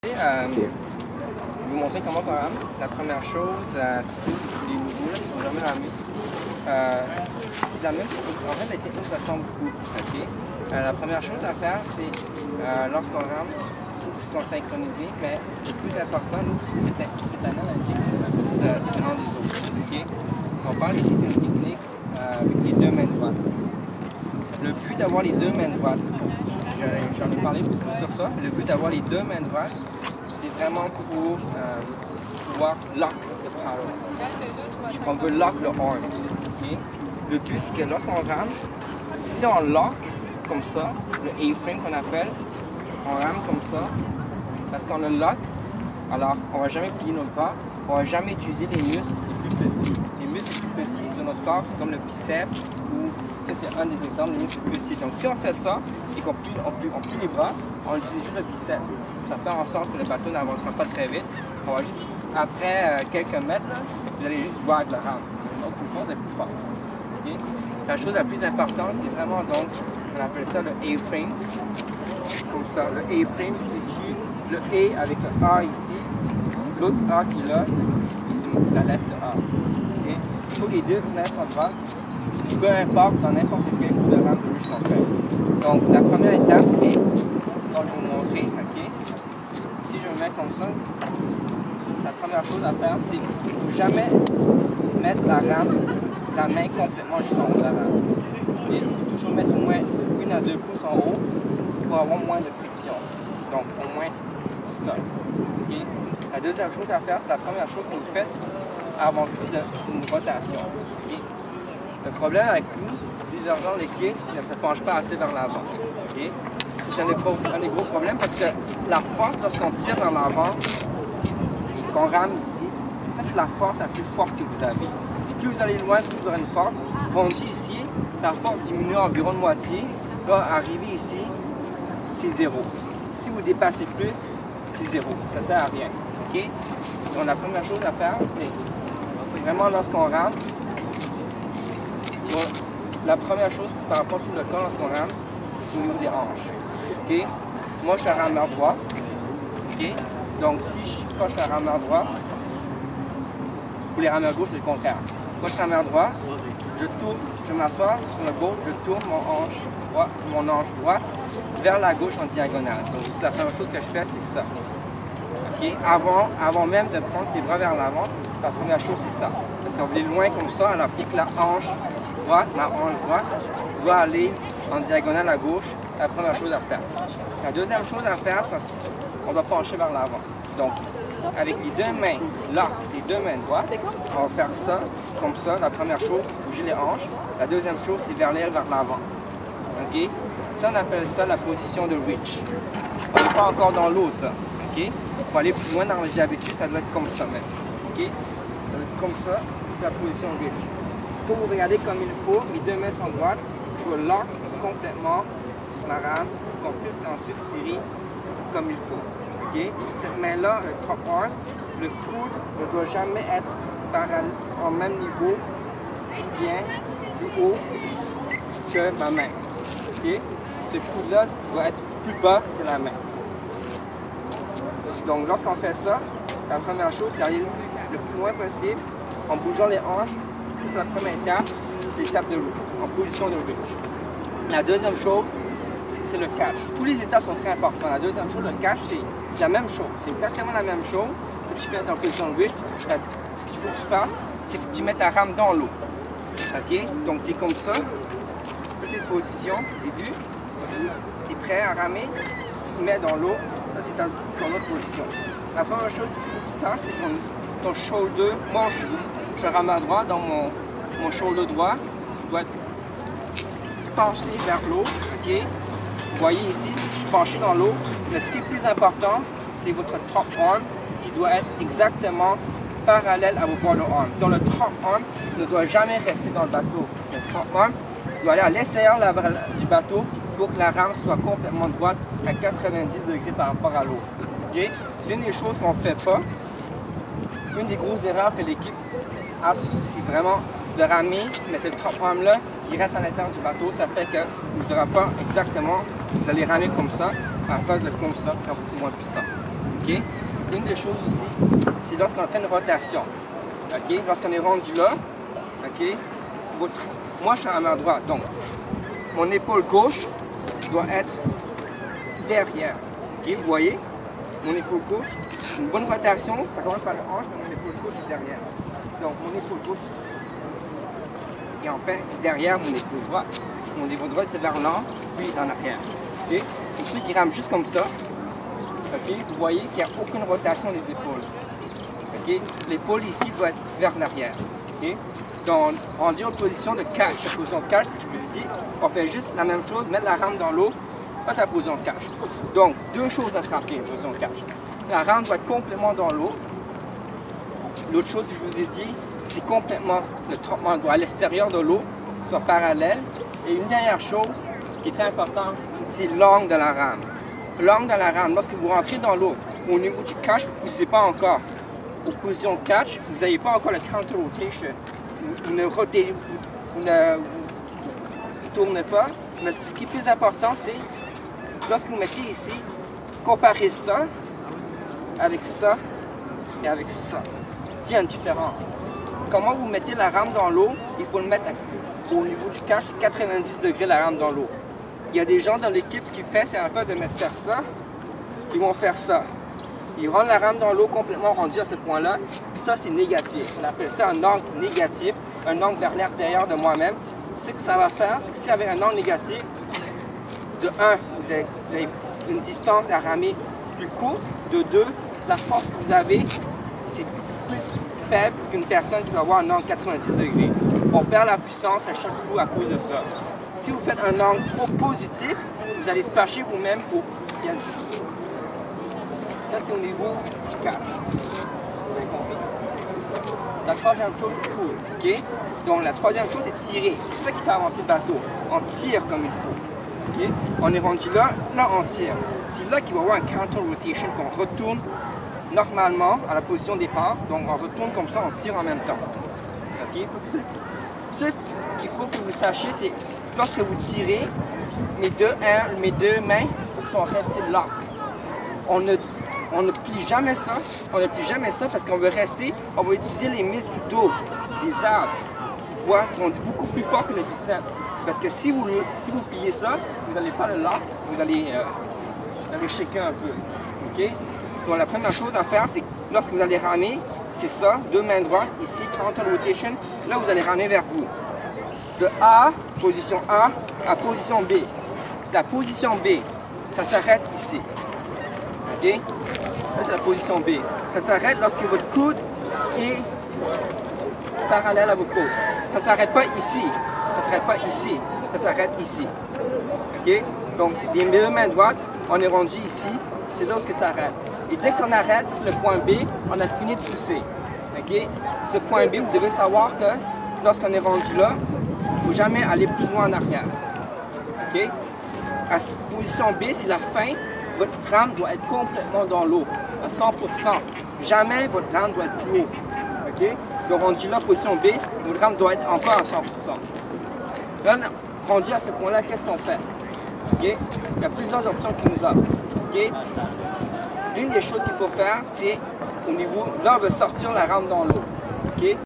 Je vais vous montrer comment on rame. La première chose, surtout les nouveaux qui sont jamais ramés, c'est la même chose. En fait, la technique ressemble beaucoup. La première chose à faire, c'est lorsqu'on rame, il faut qu'ils soient synchronisés, mais le plus important, nous, cette année, la technique la plus différente des autres. On parle ici d'une technique avec les deux mains droites. Le but d'avoir les deux mains droites, j'en ai parlé beaucoup sur ça, mais le but d'avoir les deux mains droites, c'est vraiment pour pouvoir lock le power. On veut lock le arm. Le but, c'est que lorsqu'on rame, si on lock comme ça, le A-frame qu'on appelle, on rame comme ça, parce qu'on le lock, alors on ne va jamais plier notre bras, on ne va jamais utiliser les muscles les plus petits. Les muscles les plus petits de notre corps, c'est comme le biceps, ou ça c'est un des exemples, les muscles plus petits. Donc si on fait ça et qu'on plie les bras, on utilise juste le biceps. Ça fait en sorte que le bateau n'avancera pas très vite. On va juste, après quelques mètres, là, vous allez juste drag la rame. Donc une chose est plus forte. La chose la plus importante, c'est vraiment donc, on appelle ça le A-frame. Comme ça, le A-frame situe le A avec le A ici. L'autre A qui est là, c'est la lettre A. Il faut les deux mettre en droite, peu importe dans n'importe quel coup de rame que je l'en fais. Donc la première étape, c'est, donc je vais vous montrer, si je me mets comme ça, la première chose à faire, c'est qu'il ne faut jamais mettre la main complètement juste en haut de la rame. Il faut toujours mettre au moins 1 à 2 pouces en haut pour avoir moins de friction. Donc au moins ça. La deuxième chose à faire, c'est la première chose que vous faites avant tout, c'est une rotation. Le problème avec nous, plusieurs gens, les quais ne se penchent pas assez vers l'avant. C'est un des gros problèmes parce que la force, lorsqu'on tire vers l'avant et qu'on rame ici, ça c'est la force la plus forte que vous avez. Plus vous allez loin, plus vous aurez une force. Rendu ici, la force diminue environ de moitié. Là, arrivé ici, c'est 0. Si vous dépassez plus, c'est 0. Ça ne sert à rien. Donc la première chose à faire, c'est vraiment lorsqu'on rame, la première chose par rapport à tout le corps lorsqu'on rame, c'est au niveau des hanches. Moi, je suis un rameur droit. Donc, si je suis un rameur droit, pour les rameurs gauches, c'est le contraire. Moi, je suis un rameur droit, je tourne, je m'assois sur le gauche, je tourne mon hanche droite vers la gauche en diagonale. Donc, la première chose que je fais, c'est ça. Avant même de prendre ses bras vers l'avant, la première chose, c'est ça. Parce qu'on veut aller loin comme ça, alors il faut que la hanche droite doit aller en diagonale à gauche. La première chose à faire. La deuxième chose à faire, on doit pencher vers l'avant. Donc, avec les deux mains, là, les deux mains droites, on va faire ça, comme ça. La première chose, c'est bouger les hanches. La deuxième chose, c'est vers l'avant. Ça, on appelle ça la position de reach. On n'est pas encore dans l'eau, ça. Il faut aller plus loin dans les habitudes, ça doit être comme ça même. Ça doit être comme ça, c'est la position de reach. Pour vous regarder comme il faut, mes deux mains sont droites, je vais lock complètement la rame pour qu'on puisse ensuite tirer comme il faut. Cette main-là, le top arm, le coude ne doit jamais être au même niveau ou bien plus haut que ma main. Ce coude-là doit être plus bas que la main. Donc lorsqu'on fait ça, la première chose, c'est aller le plus loin possible en bougeant les hanches. C'est la première étape, c'est l'étape de reach, en position de reach. La deuxième chose, c'est le catch. Toutes les étapes sont très importantes. La deuxième chose, le catch, c'est la même chose. C'est exactement la même chose que tu fais en position de reach. Ce qu'il faut que tu fasses, c'est que tu mettes ta rame dans l'eau. Donc tu es comme ça, cette position, début, tu es prêt à ramer, tu te mets dans l'eau. Ça, c'est ton autre position. La première chose qu'il faut que tu saches, c'est ton shoulder. Moi, je suis rameur droit, donc mon shoulder droit doit être penché vers l'eau. Vous voyez ici, je suis penché dans l'eau. Mais ce qui est plus important, c'est votre top arm qui doit être exactement parallèle à vos border arm. Donc le top arm ne doit jamais rester dans le bateau. Le top arm doit aller à l'extérieur du bateau pour que la rame soit complètement droite à 90 degrés par rapport à l'eau. C'est une des choses qu'on ne fait pas. Une des grosses erreurs que l'équipe a, c'est vraiment de ramer, mais c'est le top arm là qui reste à l'intérieur du bateau. Ça fait que vous n'aurez pas exactement, vous allez ramer comme ça, à la place de comme ça, c'est beaucoup moins puissant. Okay? Une des choses aussi, c'est lorsqu'on fait une rotation. Okay? Lorsqu'on est rendu là, okay? Moi je suis à main droite, donc mon épaule gauche doit être derrière. Okay? Vous voyez? Mon épaule gauche, une bonne rotation, ça commence par le hanche, mais mon épaule gauche est derrière. Donc mon épaule gauche et enfin derrière mon épaule droite. Mon épaule droite est vers l'avant, puis en arrière. Okay? Et ceux qui rament juste comme ça, okay? Vous voyez qu'il n'y a aucune rotation des épaules. Okay? L'épaule ici doit être vers l'arrière. Okay? Donc on dit en position de catch. La position de catch, ce que je vous dis, on fait juste la même chose, mettre la rame dans l'eau, ça c'est la position de catch. Donc deux choses à se rappeler, la position de catch. La rame doit être complètement dans l'eau. L'autre chose que je vous ai dit, c'est complètement, le trempement doit à l'extérieur de l'eau, soit parallèle. Et une dernière chose qui est très importante, c'est l'angle de la rame. L'angle de la rame, lorsque vous rentrez dans l'eau, au niveau du catch, vous ne poussez pas encore. Aux positions de catch, vous n'avez pas encore le counter rotation. Vous ne rotez, vous ne tournez pas. Mais ce qui est plus important, c'est lorsque vous mettez ici, comparez ça avec ça et avec ça. Il y a une différence. Comment vous mettez la rame dans l'eau, il faut le mettre au niveau du catch, 90 degrés la rame dans l'eau. Il y a des gens dans l'équipe qui font, c'est un peu de mettre faire ça, ils vont faire ça. Ils rendent la rame dans l'eau complètement rendue à ce point-là. Ça, c'est négatif. On appelle ça un angle négatif, un angle vers l'intérieur de moi-même. Ce que ça va faire, c'est que si avec un angle négatif, de 1, vous avez une distance à ramer plus courte. De 2, la force que vous avez, c'est plus faible qu'une personne qui va avoir un angle 90 degrés. On perd la puissance à chaque coup à cause de ça. Si vous faites un angle trop positif, vous allez splasher vous-même pour bien ici. Ça, c'est au niveau du catch. Vous avez compris? La troisième chose, c'est cool. Okay? Donc, la troisième chose, c'est tirer. C'est ça qui fait avancer le bateau. On tire comme il faut. Okay? On est rendu là, là, on tire. C'est là qu'il va y avoir un counter rotation, qu'on retourne normalement à la position de départ. Donc, on retourne comme ça, on tire en même temps. Okay? Ce qu'il faut que vous sachiez, c'est lorsque vous tirez, mes deux mains, il faut qu'elles soient restées là. On ne plie jamais ça, parce qu'on veut rester, on va utiliser les muscles du dos, des arbres. Ouais, ils sont beaucoup plus forts que les biceps. Parce que si vous pliez ça, vous n'allez pas le là, vous allez shaker un peu. Okay? Donc la première chose à faire, c'est lorsque vous allez ramer, c'est ça, deux mains droites, ici, counter rotation, là vous allez ramer vers vous. De A, position A, à position B. La position B, ça s'arrête ici. Okay? Ça c'est la position B. Ça s'arrête lorsque votre coude est parallèle à vos côtes. Ça ne s'arrête pas ici. Ça ne s'arrête pas ici. Ça s'arrête ici. Okay? Donc, les deux mains droites, on est rendu ici. C'est là où ça arrête. Et dès qu'on arrête, c'est le point B, on a fini de pousser. Okay? Ce point B, vous devez savoir que lorsqu'on est rendu là, il ne faut jamais aller plus loin en arrière. Okay? À cette position B, c'est la fin. Votre rame doit être complètement dans l'eau, à 100%. Jamais votre rame doit être plus haut. Okay? Donc, rendu là, position B, votre rame doit être encore à 100%. Là, rendu à ce point-là, qu'est-ce qu'on fait? Okay? Il y a plusieurs options qui nous offrent. Okay? L'une des choses qu'il faut faire, c'est au niveau, là, on veut sortir la rame dans l'eau. Okay?